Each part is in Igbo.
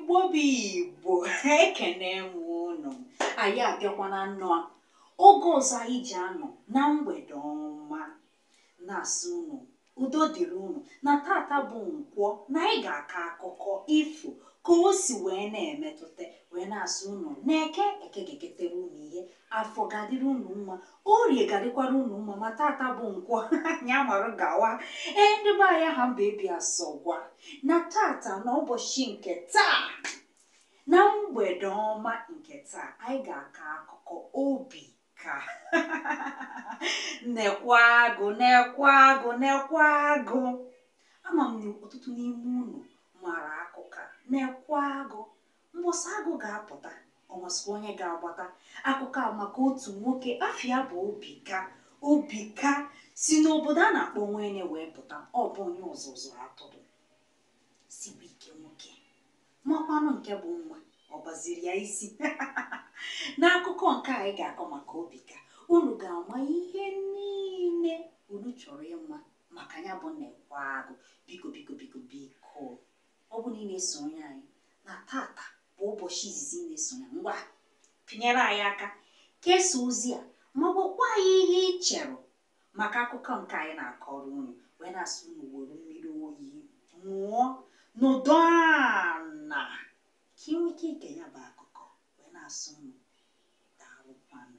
Igbo bụ Igbo ekene m unu. Anyị abịakwana nnọọ oge ọzọ anyị ji anọ na mgbede ọma na-asị unu udo dịrị unu na tata bụ Nkwọ na anyị ga-akọ akụkọ ifo ka o si wee na-emetụta wee na-asị unu na eke ga-eketere unu ihe, afọ ga-adịrị unu mma, orie ga-adịkwara unu mma, ma tata bụ Nkwọ anya marụ gawa. Ndị be anyị ha mba ebi asọgwa na tata n'ụbọchị nke taa na mgbede ọma nke taa anyị ga-akọ akụkọ Obika. nekwa agụ. Ama m na ọtụtụ n'ime unu mara akụkọ nekwa agụ. Mgbọsị agụ ga-apụta ọnwasịkwa onye ga-agbata akụkọ a maka otu nwoke afịa bụ Obika si n'obodo a na-akpọ Nwene wee pụta. Ọ bụ onye ọzụzụ atụrụ sibu ike nwoke makwanụ nke bụ nwa ọ gbaziri ya isi. N'akụkọ nke anyị ga-akọ maka Obika, unu ga-ama ihe niile unu chọrọ ịma maka ya bụ nekwa agụ. Biko ọ bụ na ị na-esonye anyị na tata bụ ụbọchị izizi ị na-esonye, ngwa pinyere anyị aka kesaa ozi a ma gwakwa anyị ihe ị chere maka akụkọ nke anyị na-akọrọ unu, wee na-asị unu were mmiri oyi ṅụọ n'ụdọ ana ka ị nwee ike ige ya bụ akụkọ, wee na-asị unu daalụkwanụ.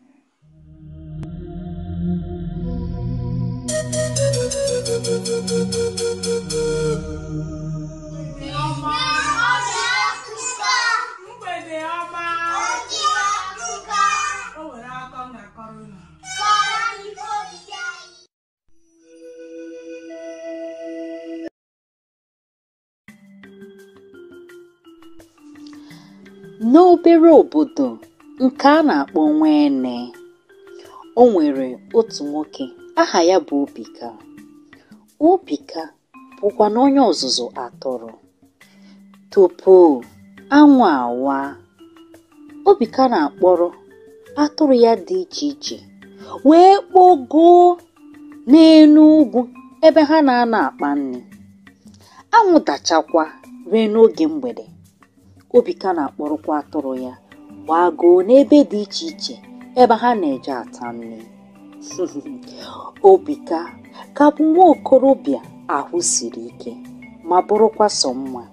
N'obere obodo nke a na-akpọ Nwene, o nwere otu nwoke aha ya bụ Obika. Obika bụkwa na onye ọzụzụ atụrụ. Tupu anwụ awa, Obika na-akpọrọ atụrụ ya dị iche iche wee kpọgoo n'elu ugwu ebe ha na-anọ akpa nri. Anwụ dachakwa rue n'oge mgbede, Obika na-akpọrọkwa atụrụ ya gbagoo n'ebe dị iche iche ebe ha na-eje ata nri. Obika ka bụ nwa okorobịa ahụ siri ike ma bụrụkwa sọ mma,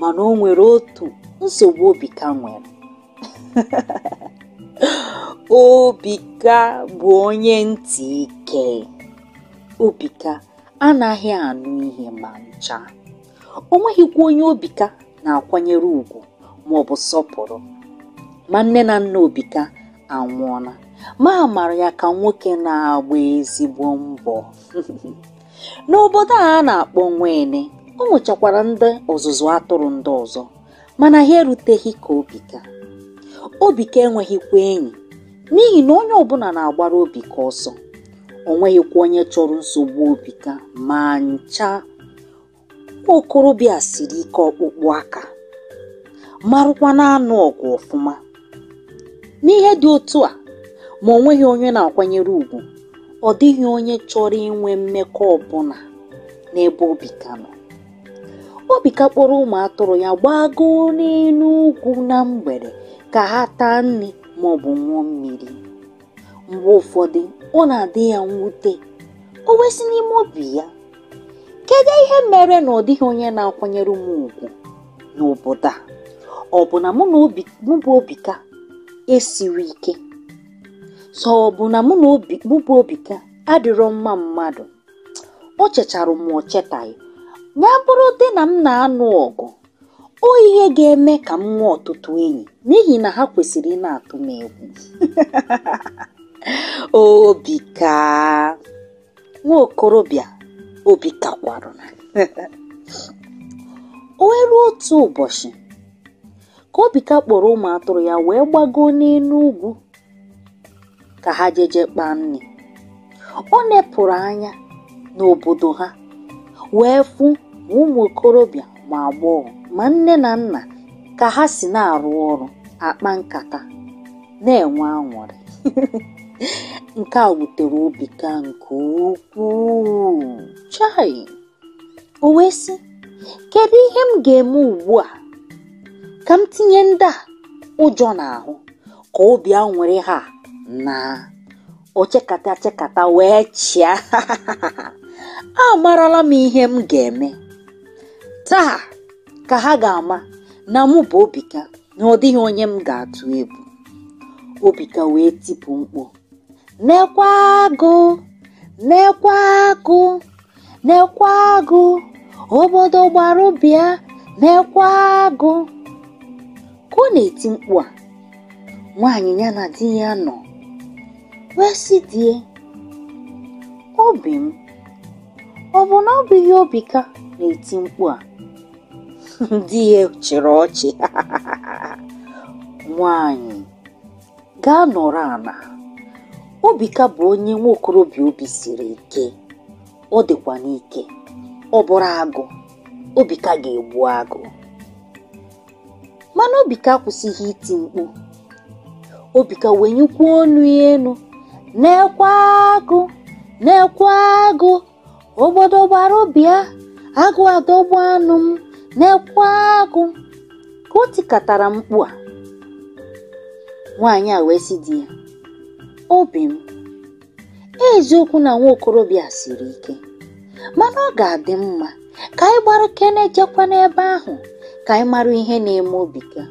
mana o nwere otu nsogbu Obika nwere. Obika bụ onye ntị ike. Obika anaghị anụ ihe ma ncha. O nweghịkwa onye Obika na-akwanyere ugwu maọbụ sọpụrụ. Ma nne na nna Obika anwụọla, ma amara ya ka nwoke na-agba ezigbo mbọ. N'obodo a na-akpọ Nwene, o nwechakwara ndị ọzụzụ atụrụ ndị ọzọ, mana ha eruteghị ka Obika. Obika enweghịkwa enyi n'ihi na onye ọbụla na-agbara Obika ọsọ. O nweghịkwa onye chọrọ nsogbu Obika ma ncha. Okorobịa siri ike ọkpụkpụ aka, marụkwa na-anụ ọgụ ọfụma. N'ihe dị otu a, ma o nweghị onye na-akwanyere ugwu, ọ dịghị onye chọrọ inwe mmekọ ọbụla n'ebe Obika nọ. Obika kpọrọ ụmụ atụrụ ya gbagoo n'elu ugwu na mgbede ka ha taa nri maọbụ ṅụọ mmiri. Mgbe ụfọdụ ọ na-adị ya mwute, o wee sị n'ime obi ya, kedu ihe mere na ọ dịghị onye na-akwanyere m ugwu n'obodo a? Ọ bụ na mụ bụ Obika esiri ike? So ọ bụ na mụ bụ Obika adịrọ mma mmadụ? O chechara m o chetaghị, ya bụrụ dị na m na-anụ ọgụ, o ihe ga-eme ka m nwee ọtụtụ enyi n'ihi na ha kwesịrị ị na-atụ m egwu. Obika, nwa okorobịa Obika kwarụna. O nwere otu ụbọchị ka Obika kpọrọ ụmụ atụrụ ya wee gbagoo n'elu ugwu ka ha jeje kpaa nri. Ọ nepụrụ anya n'obodo ha wee fụ ụmụ okorobịa ma agbọghọ ma nne na nna ka ha si na-arụ ọrụ akpa nkata na-enwe aṅụrị. Nke a wutere Obika nke ukwuu. Chai! O wee sị, kedu ihe m ga-eme ugbu a ka m tinye ndị a ụjọ n'ahụ ka obi a nwere ha na o chekata wee chịa. Amarala m ihe m ga-eme taa ka ha ga-ama na mụ bụ Obika na ọ dịghị onye m ga-atụ egwu. Obika wee tipụ mkpu, nekwa agụ, nekwa agụ, nekwa agụ, obodo gbara bịa, nekwa agụ. Ka ọ na-eti mkpu a, nwaanyị ya na di ya nọ wee sị die, obi m, ọ bụ na ọ bụghị Obika na-eti mkpu a? Di ya chịrị ọchị. Nwaanyị, gaa nọrọ ala. Obika bụ onye nwa okorobịa obi siri ike, ọ dịkwa n'ike. Ọ bụrụ agụ, Obika ga-egbu agụ. Mana Obika akwụsịghị iti mkpu. Obika wee nyekwa ọnụ elu, nekwa agụ, nekwa agụ, obodo gbara bịa, agụ adọgbu anụ m, nekwa agụ. Ka o tikatara mkpu a, nwaanyị a wee sị di ya, obi m, eziokwu na nwa okorobịa siri ike, mana ọ ga-adị mma ka anyị gbarụ kene jekwa n'ebe ahụ ka anyị mara ihe na-eme Obika.